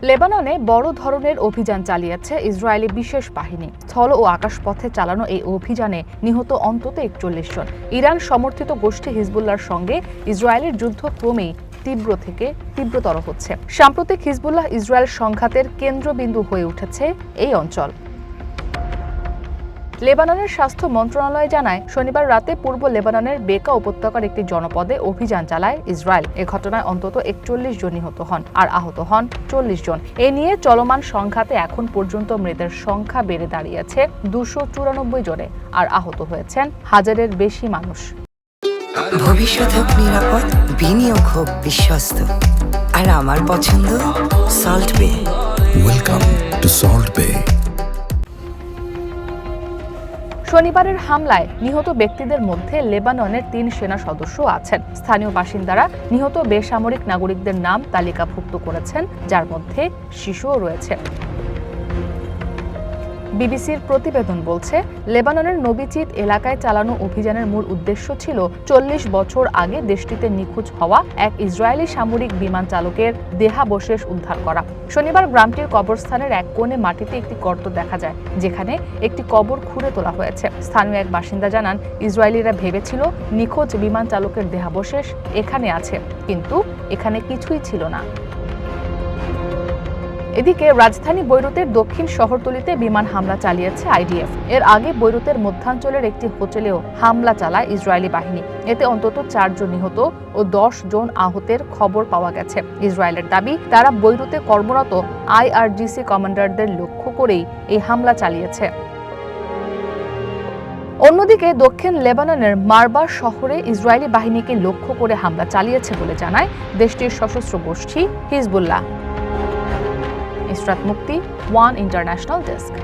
লেবাননে বড় ধরনের অভিযান চালিয়েছে ইসরায়েলি বিশেষ বাহিনী। স্থল ও আকাশপথে চালানো এই অভিযানে নিহত অন্তত ৪১ জন। ইরান সমর্থিত গোষ্ঠী হিজবুল্লাহর সঙ্গে ইসরায়েলের যুদ্ধ ক্রমেই তীব্র থেকে তীব্রতর হচ্ছে। সাম্প্রতিক হিজবুল্লাহ ইসরায়েল সংঘাতের কেন্দ্রবিন্দু হয়ে উঠেছে এই অঞ্চল। লেবাননের স্বাস্থ্য মন্ত্রণালয় জানায়, শনিবার রাতে পূর্ব লেবাননের বেকা উপত্যকার একটি জনপদে অভিযান চালায় ইসরায়েল। এ ঘটনায় অন্তত ৪১ জন নিহত হন আর আহত হন ৪০ জন। এ নিয়ে চলমান সংঘাতে এখন পর্যন্ত মৃতের সংখ্যা বেড়ে দাঁড়িয়েছে ২৯৪ জনে আর আহত হয়েছেন হাজারের বেশি মানুষ। ভবিষ্যৎ হোক নিরাপদ, বিনিয়োগ হোক বিশ্বস্ত, আর আমার পছন্দ সল্ট বে। ওয়েলকাম টু সল্ট বে। শনিবারের হামলায় নিহত ব্যক্তিদের মধ্যে লেবাননের ৩ সেনা সদস্য আছেন। স্থানীয় বাসিন্দারা নিহত বেসামরিক নাগরিকদের নাম তালিকাভুক্ত করেছেন, যার মধ্যে শিশুও রয়েছে। বিবিসির প্রতিবেদন বলছে, লেবাননের নবিচিত এলাকায় চালানো অভিযানের মূল উদ্দেশ্য ছিল ৪০ বছর আগে দেশটিতে নিখোঁজ হওয়া এক ইসরায়েলি সামরিক বিমান চালকের দেহাবশেষ উদ্ধার করা। শনিবার গ্রামটির কবরস্থানের এক কোণে মাটিতে একটি গর্ত দেখা যায়, যেখানে একটি কবর খুঁড়ে তোলা হয়েছে। স্থানীয় এক বাসিন্দা জানান, ইসরায়েলিরা ভেবেছিল নিখোঁজ বিমান চালকের দেহাবশেষ এখানে আছে, কিন্তু এখানে কিছুই ছিল না। এদিকে রাজধানী বৈরুতের দক্ষিণ শহরতলিতে বিমান হামলা চালিয়েছে আইডিএফ। এর আগে বৈরুতের মধ্যাঞ্চলের একটি হোটেলেও হামলা চালায় ইসরায়েলি বাহিনী। এতে অন্তত ৪ জন নিহত ও ১০ জন আহতের খবর পাওয়া গেছে। ইসরায়েলের দাবি, তারা বৈরুতে কর্মরত আইআরজিসি কমান্ডারদের লক্ষ্য করেই এই হামলা চালিয়েছে। অন্যদিকে দক্ষিণ লেবাননের মারবা শহরে ইসরায়েলি বাহিনীকে লক্ষ্য করে হামলা চালিয়েছে বলে জানায় দেশটির সশস্ত্র গোষ্ঠী হিজবুল্লাহ। ইসরাত মুক্তি, ওয়ান ইন্টারন্যাশনাল ডেস্ক।